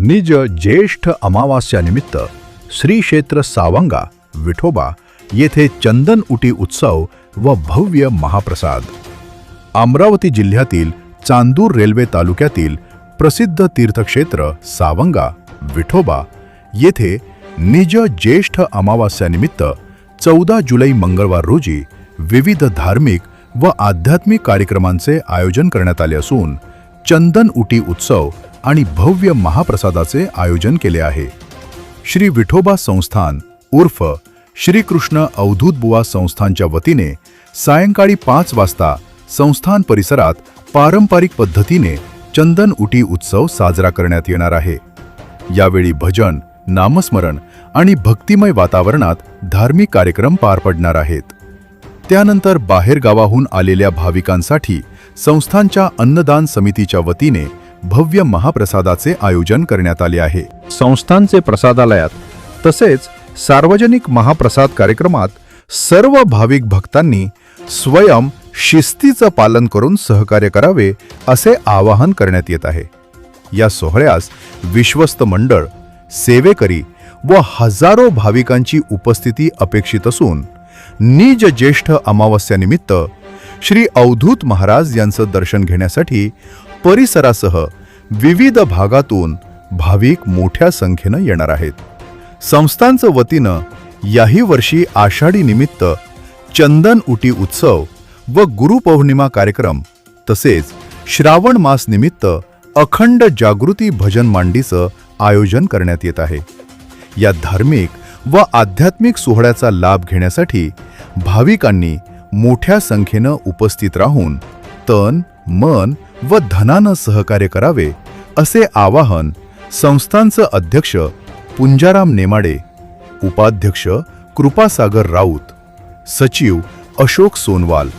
निज ज्येष्ठ अमावास्यानिमित्त श्री क्षेत्र सावंगा विठोबा येथे चंदन उटी उत्सव व भव्य महाप्रसाद। अमरावती जिल्ह्यातील चांदूर रेल्वे तालुक्यातील प्रसिद्ध तीर्थक्षेत्र सावंगा विठोबा येथे निज ज्येष्ठ अमावास्यानिमित्त 14 जुलै मंगळवार रोजी विविध धार्मिक व आध्यात्मिक कार्यक्रमांचे आयोजन करण्यात आले असून चंदन उटी उत्सव आणि भव्य महाप्रसादाचे आयोजन केले आहे। श्री विठोबा संस्थान उर्फ श्री कृष्ण अवधूत बुवा संस्थानच्या वतीने सायंकाळी 5 वाजता संस्थान परिसरात पारंपरिक पद्धतीने चंदन उटी उत्सव साजरा करण्यात येणार आहे। यावेळी भजन, नामस्मरण आणि भक्तिमय वातावरणात धार्मिक कार्यक्रम पार पडणार आहेत। त्यानंतर बाहेर गावाहून आलेल्या भाविकांसाठी संस्थानच्या अन्नदान समितीच्या वतीने भव्य महाप्रसादाचे आयोजन करण्यात आले आहे। संस्थानचे प्रसादालयात तसेच सार्वजनिक महाप्रसाद कार्यक्रमात सर्व भाविक भक्तांनी स्वयं शिस्तीचं पालन करून सहकार्य करावे असे आवाहन करण्यात येत आहे। या सोहळ्यास विश्वस्त मंडळ, सेवेकरी व हजारो भाविकांची उपस्थिती अपेक्षित असून निज ज्येष्ठ अमावास्यानिमित्त श्री अवधूत महाराज यांचं दर्शन घेण्यासाठी परिसरासह विविध भागातून भाविक मोठ्या संख्येने येणार आहेत। संस्थानच्या वतीनं याही वर्षी आषाढी निमित्त चंदन उटी उत्सव व गुरुपौर्णिमा कार्यक्रम तसेच श्रावण मास निमित्त अखंड जागृती भजन मांडीचं आयोजन करण्यात येत आहे। या धार्मिक व आध्यात्मिक सोहळ्याचा लाभ घेण्यासाठी भाविकांनी मोठ्या संख्येनं उपस्थित राहून तन, मन व धनानं सहकार्य करावे असे आवाहन संस्थानचे अध्यक्ष पुंजाराम नेमाडे, उपाध्यक्ष कृपासागर राऊत, सचिव अशोक सोनवाल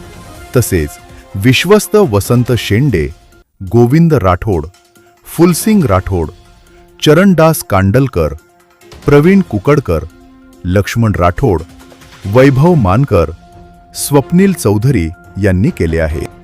तसेच विश्वस्त वसंत शेंडे, गोविंद राठोड, फुलसिंग राठोड, चरणदास कांडलकर, प्रवीण कुकडकर, लक्ष्मण राठोड, वैभव मानकर, स्वप्नील चौधरी यांनी केले आहे।